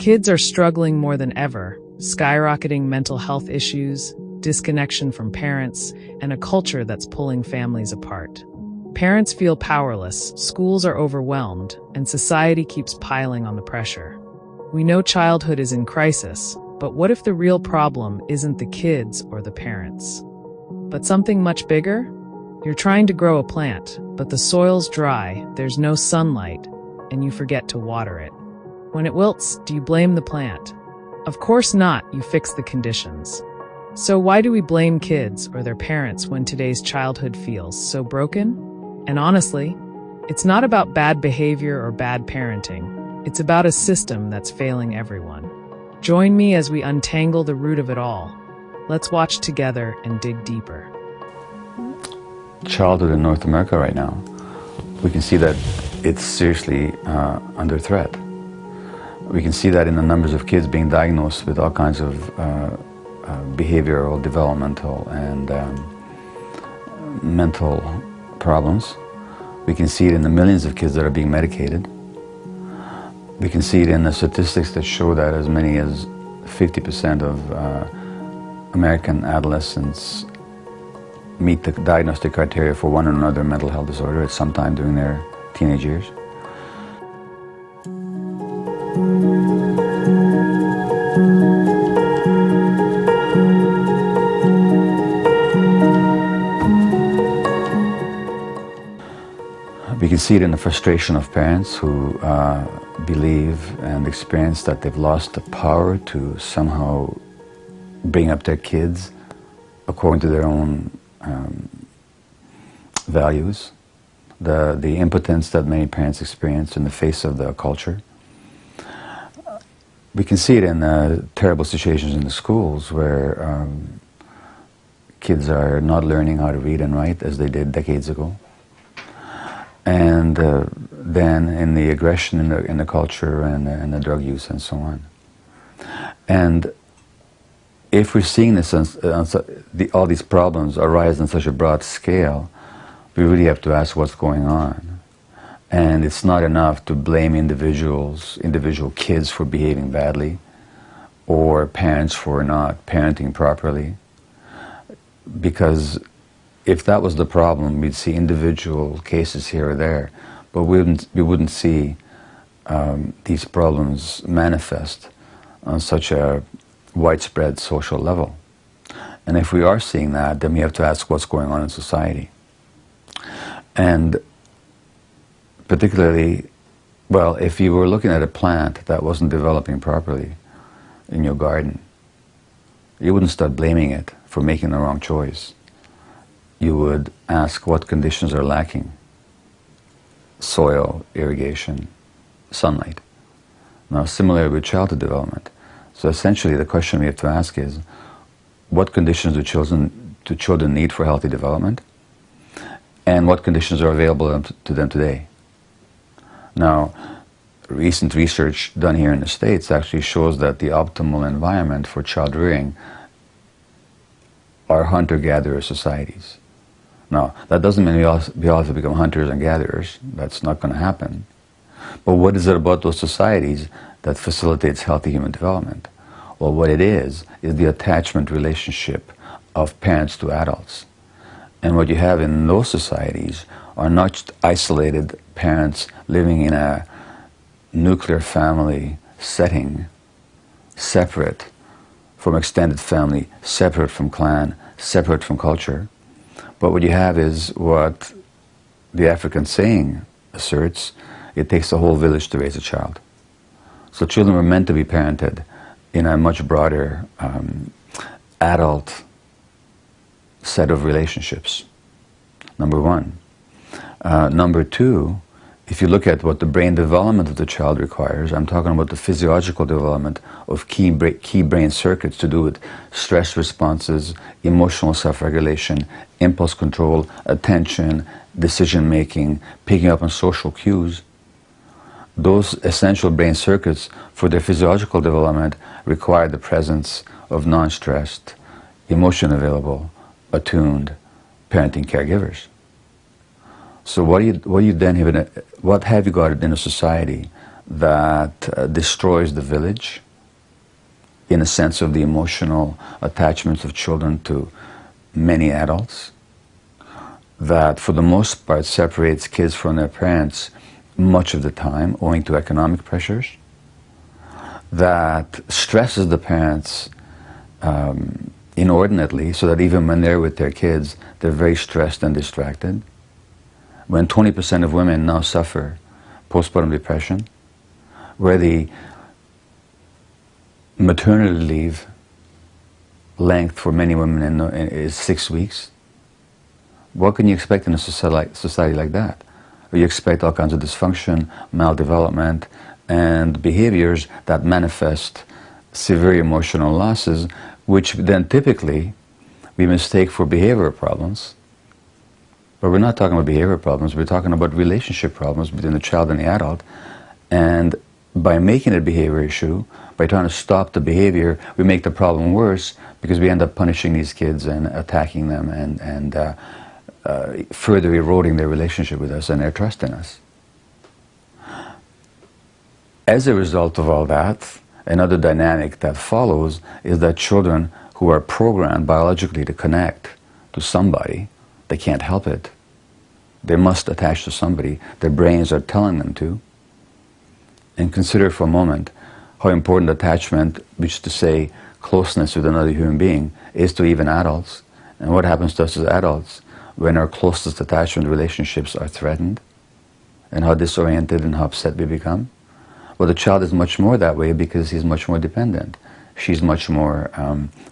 Kids are struggling more than ever, skyrocketing mental health issues, disconnection from parents, and a culture that's pulling families apart. Parents feel powerless, schools are overwhelmed, and society keeps piling on the pressure. We know childhood is in crisis, but what if the real problem isn't the kids or the parents, but something much bigger? You're trying to grow a plant, but the soil's dry, there's no sunlight, and you forget to water it. When it wilts, do you blame the plant? Of course not, you fix the conditions. So why do we blame kids or their parents when today's childhood feels so broken? And honestly, it's not about bad behavior or bad parenting. It's about a system that's failing everyone. Join me as we untangle the root of it all. Let's watch together and dig deeper. Childhood in North America right now, we can see that it's seriously under threat. We can see that in the numbers of kids being diagnosed with all kinds of behavioral, developmental, and mental problems. We can see it in the millions of kids that are being medicated. We can see it in the statistics that show that as many as 50% of American adolescents meet the diagnostic criteria for one or another mental health disorder at some time during their teenage years. We can see it in the frustration of parents who believe and experience that they've lost the power to somehow bring up their kids according to their own values, the impotence that many parents experience in the face of the culture. We can see it in terrible situations in the schools where kids are not learning how to read and write as they did decades ago. And then in the aggression in the culture and the drug use and so on. And if we're seeing this, all these problems arise on such a broad scale, we really have to ask what's going on. And it's not enough to blame individual kids for behaving badly or parents for not parenting properly, because if that was the problem, we'd see individual cases here or there, but we wouldn't see these problems manifest on such a widespread social level. And if we are seeing that, then we have to ask what's going on in society. And particularly, well, if you were looking at a plant that wasn't developing properly in your garden, you wouldn't start blaming it for making the wrong choice. You would ask what conditions are lacking: soil, irrigation, sunlight. Now, similarly with childhood development. So essentially the question we have to ask is, what conditions do children need for healthy development? And what conditions are available to them today? Now, recent research done here in the States actually shows that the optimal environment for child rearing are hunter-gatherer societies. Now, that doesn't mean we all have to become hunters and gatherers. That's not going to happen. But what is it about those societies that facilitates healthy human development? Well, what it is the attachment relationship of parents to adults. And what you have in those societies are not just isolated parents living in a nuclear family setting, separate from extended family, separate from clan, separate from culture. But what you have is what the African saying asserts: it takes a whole village to raise a child. So children were meant to be parented in a much broader adult set of relationships, number one. Number two, if you look at what the brain development of the child requires, I'm talking about the physiological development of key brain circuits to do with stress responses, emotional self-regulation, impulse control, attention, decision-making, picking up on social cues. Those essential brain circuits for their physiological development require the presence of non-stressed, emotion-available, attuned parenting caregivers. So what have you got in a society that destroys the village in a sense of the emotional attachments of children to many adults, that for the most part separates kids from their parents much of the time owing to economic pressures, that stresses the parents inordinately, so that even when they're with their kids, they're very stressed and distracted. When 20% of women now suffer postpartum depression, where the maternity leave length for many women is 6 weeks, what can you expect in a society like that? You expect all kinds of dysfunction, maldevelopment, and behaviors that manifest severe emotional losses, which then typically we mistake for behavioral problems. But we're not talking about behavioral problems, we're talking about relationship problems between the child and the adult. And by making it a behavior issue, by trying to stop the behavior, we make the problem worse because we end up punishing these kids and attacking them and further eroding their relationship with us and their trust in us. As a result of all that, another dynamic that follows is that children who are programmed biologically to connect to somebody, they can't help it. They must attach to somebody. Their brains are telling them to. And consider for a moment how important attachment, which is to say closeness with another human being, is to even adults. And what happens to us as adults when our closest attachment relationships are threatened, and how disoriented and how upset we become. Well, the child is much more that way because he's much more dependent. She's much more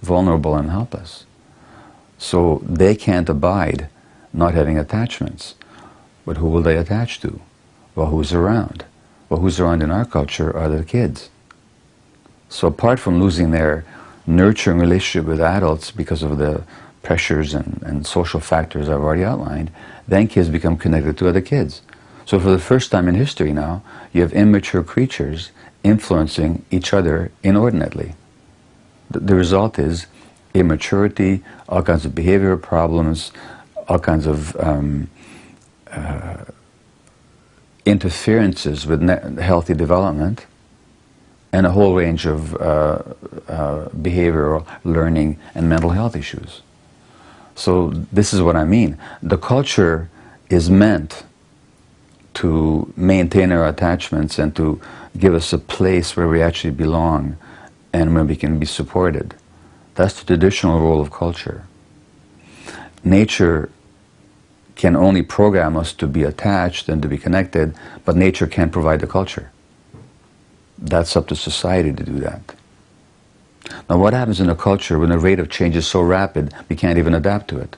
vulnerable and helpless. So they can't abide not having attachments. But who will they attach to? Well, who's around? Well, who's around in our culture are the kids. So apart from losing their nurturing relationship with adults because of the pressures and social factors I've already outlined, then kids become connected to other kids. So for the first time in history now, you have immature creatures influencing each other inordinately. The result is immaturity, all kinds of behavioral problems, all kinds of interferences with healthy development, and a whole range of behavioral, learning, and mental health issues. So this is what I mean. The culture is meant to maintain our attachments and to give us a place where we actually belong and where we can be supported. That's the traditional role of culture. Nature can only program us to be attached and to be connected, but nature can't provide the culture. That's up to society to do that. Now, what happens in a culture when the rate of change is so rapid we can't even adapt to it?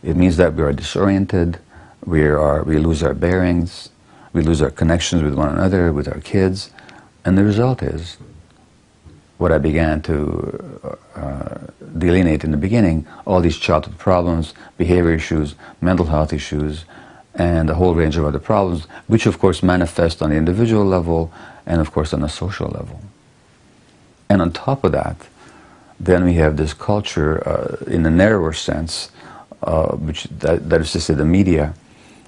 It means that we are disoriented, we lose our bearings, we lose our connections with one another, with our kids, and the result is what I began to delineate in the beginning, all these childhood problems, behavior issues, mental health issues, and a whole range of other problems, which of course manifest on the individual level and of course on a social level. And on top of that, then we have this culture in a narrower sense, that is to say the media,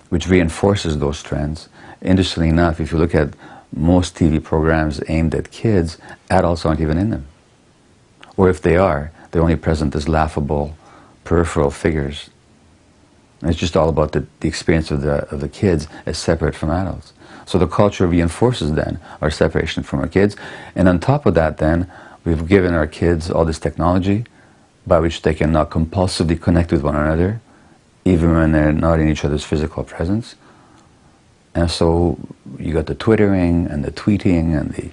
which reinforces those trends. Interestingly enough, if you look at most TV programs aimed at kids, adults aren't even in them. Or if they are, they're only present as laughable, peripheral figures. And it's just all about the experience of the kids as separate from adults. So the culture reinforces then our separation from our kids. And on top of that then, we've given our kids all this technology by which they can now compulsively connect with one another, even when they're not in each other's physical presence. And so you got the twittering and the tweeting and the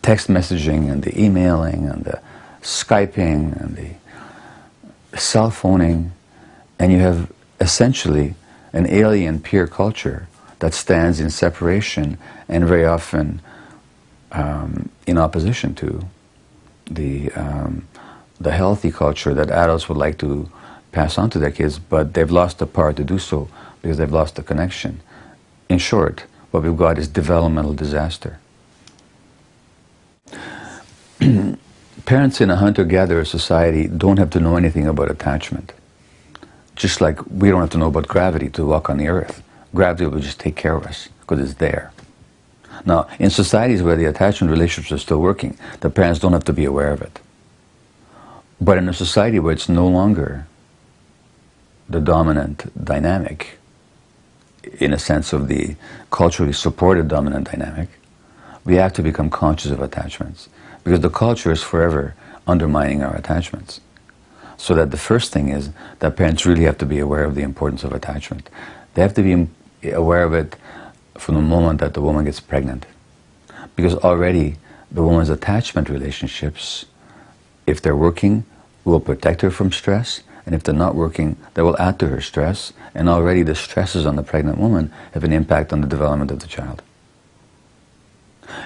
text messaging and the emailing and the Skyping and the cell phoning, and you have essentially an alien peer culture that stands in separation and very often in opposition to the healthy culture that adults would like to pass on to their kids, but they've lost the power to do so because they've lost the connection. In short, what we've got is developmental disaster. Parents in a hunter-gatherer society don't have to know anything about attachment. Just like we don't have to know about gravity to walk on the earth. Gravity will just take care of us because it's there. Now, in societies where the attachment relationships are still working, the parents don't have to be aware of it. But in a society where it's no longer the dominant dynamic, in a sense of the culturally supported dominant dynamic, we have to become conscious of attachments, because the culture is forever undermining our attachments. So that the first thing is that parents really have to be aware of the importance of attachment. They have to be aware of it from the moment that the woman gets pregnant, because already the woman's attachment relationships, if they're working, will protect her from stress, and if they're not working, they will add to her stress, and already the stresses on the pregnant woman have an impact on the development of the child.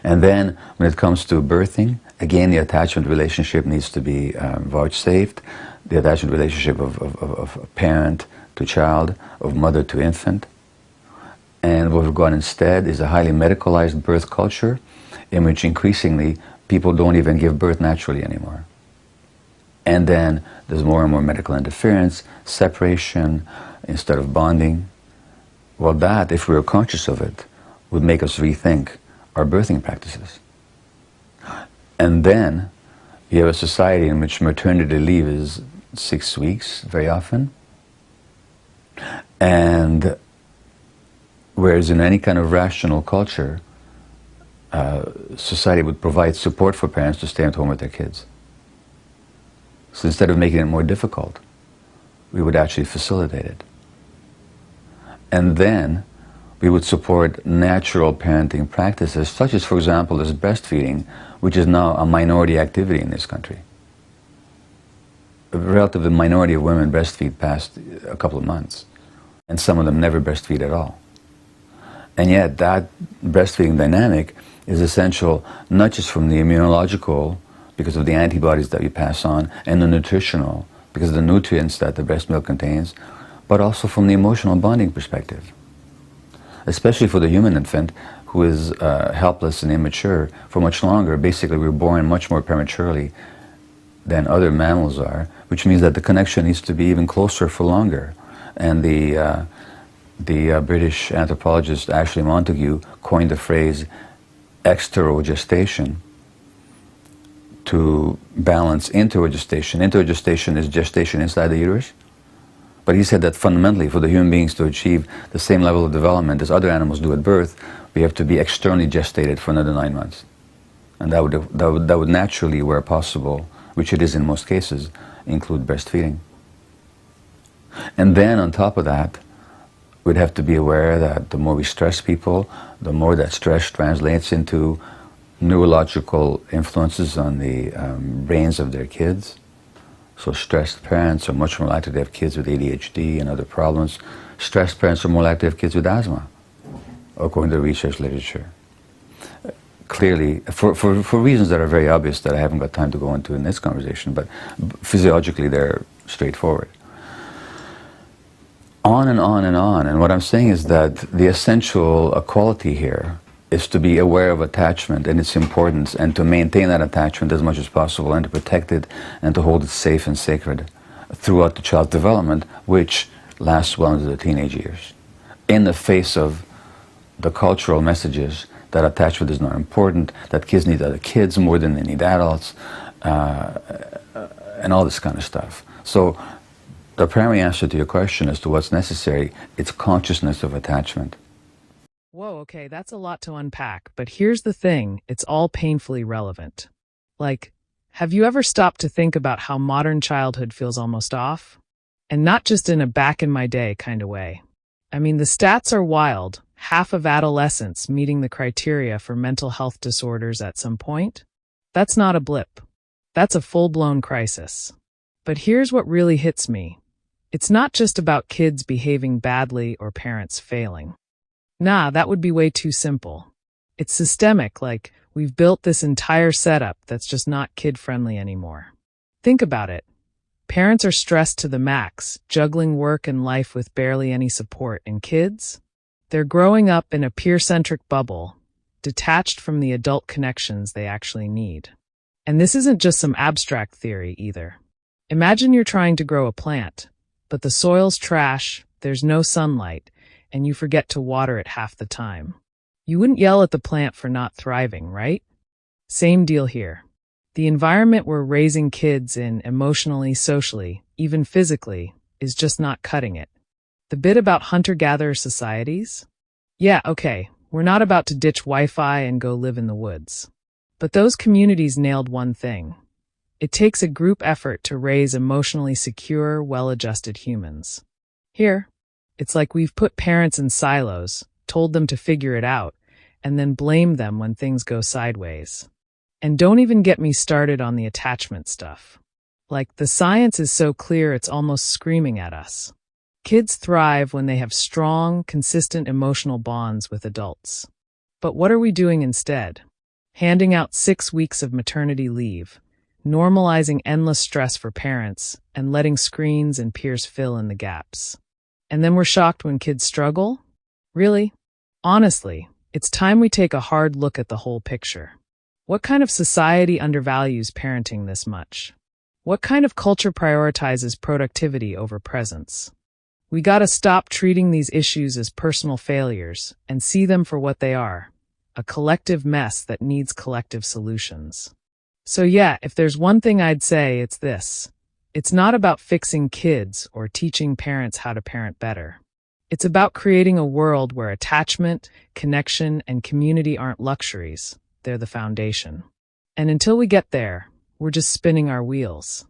And then when it comes to birthing, again the attachment relationship needs to be vouchsafed, the attachment relationship of parent to child, of mother to infant. And what we've got instead is a highly medicalized birth culture in which increasingly people don't even give birth naturally anymore. And then there's more and more medical interference, separation instead of bonding. Well, that, if we were conscious of it, would make us rethink our birthing practices. And then you have a society in which maternity leave is 6 weeks very often. And whereas in any kind of rational culture, society would provide support for parents to stay at home with their kids. So instead of making it more difficult, we would actually facilitate it. And then we would support natural parenting practices, such as, for example, as breastfeeding, which is now a minority activity in this country. A relative minority of women breastfeed past a couple of months, and some of them never breastfeed at all. And yet that breastfeeding dynamic is essential not just from the immunological, because of the antibodies that we pass on, and the nutritional, because of the nutrients that the breast milk contains, but also from the emotional bonding perspective. Especially for the human infant, who is helpless and immature for much longer. Basically, we're born much more prematurely than other mammals are, which means that the connection needs to be even closer for longer. And the British anthropologist Ashley Montagu coined the phrase exterogestation to balance interogestation. Interogestation is gestation inside the uterus. But he said that fundamentally, for the human beings to achieve the same level of development as other animals do at birth, we have to be externally gestated for another 9 months. And that would naturally, where possible, which it is in most cases, include breastfeeding. And then on top of that, we'd have to be aware that the more we stress people, the more that stress translates into neurological influences on the brains of their kids. So stressed parents are much more likely to have kids with ADHD and other problems. Stressed parents are more likely to have kids with asthma, according to the research literature. Clearly, for reasons that are very obvious that I haven't got time to go into in this conversation, but physiologically they're straightforward. On and on and on. And what I'm saying is that the essential quality here is to be aware of attachment and its importance, and to maintain that attachment as much as possible, and to protect it, and to hold it safe and sacred throughout the child's development, which lasts well into the teenage years, in the face of the cultural messages that attachment is not important, that kids need other kids more than they need adults, and all this kind of stuff. So the primary answer to your question as to what's necessary, it's consciousness of attachment. Whoa, okay, that's a lot to unpack, but here's the thing, it's all painfully relevant. Like, have you ever stopped to think about how modern childhood feels almost off? And not just in a back-in-my-day kind of way. I mean, the stats are wild. Half of adolescents meeting the criteria for mental health disorders at some point. That's not a blip. That's a full-blown crisis. But here's what really hits me. It's not just about kids behaving badly or parents failing. Nah, that would be way too simple. It's systemic, like we've built this entire setup that's just not kid-friendly anymore. Think about it. Parents are stressed to the max, juggling work and life with barely any support, and kids? They're growing up in a peer-centric bubble, detached from the adult connections they actually need. And this isn't just some abstract theory either. Imagine you're trying to grow a plant, but the soil's trash, there's no sunlight, and you forget to water it half the time. You wouldn't yell at the plant for not thriving, right? Same deal here. The environment we're raising kids in emotionally, socially, even physically, is just not cutting it. The bit about hunter-gatherer societies? Yeah, okay, we're not about to ditch Wi-Fi and go live in the woods. But those communities nailed one thing. It takes a group effort to raise emotionally secure, well-adjusted humans. Here, it's like we've put parents in silos, told them to figure it out, and then blamed them when things go sideways. And don't even get me started on the attachment stuff. Like, the science is so clear it's almost screaming at us. Kids thrive when they have strong, consistent emotional bonds with adults. But what are we doing instead? Handing out 6 weeks of maternity leave, normalizing endless stress for parents, and letting screens and peers fill in the gaps. And then we're shocked when kids struggle? Really? Honestly, it's time we take a hard look at the whole picture. What kind of society undervalues parenting this much? What kind of culture prioritizes productivity over presence? We gotta stop treating these issues as personal failures and see them for what they are, a collective mess that needs collective solutions. So yeah, if there's one thing I'd say, it's this. It's not about fixing kids or teaching parents how to parent better. It's about creating a world where attachment, connection, and community aren't luxuries. They're the foundation. And until we get there, we're just spinning our wheels.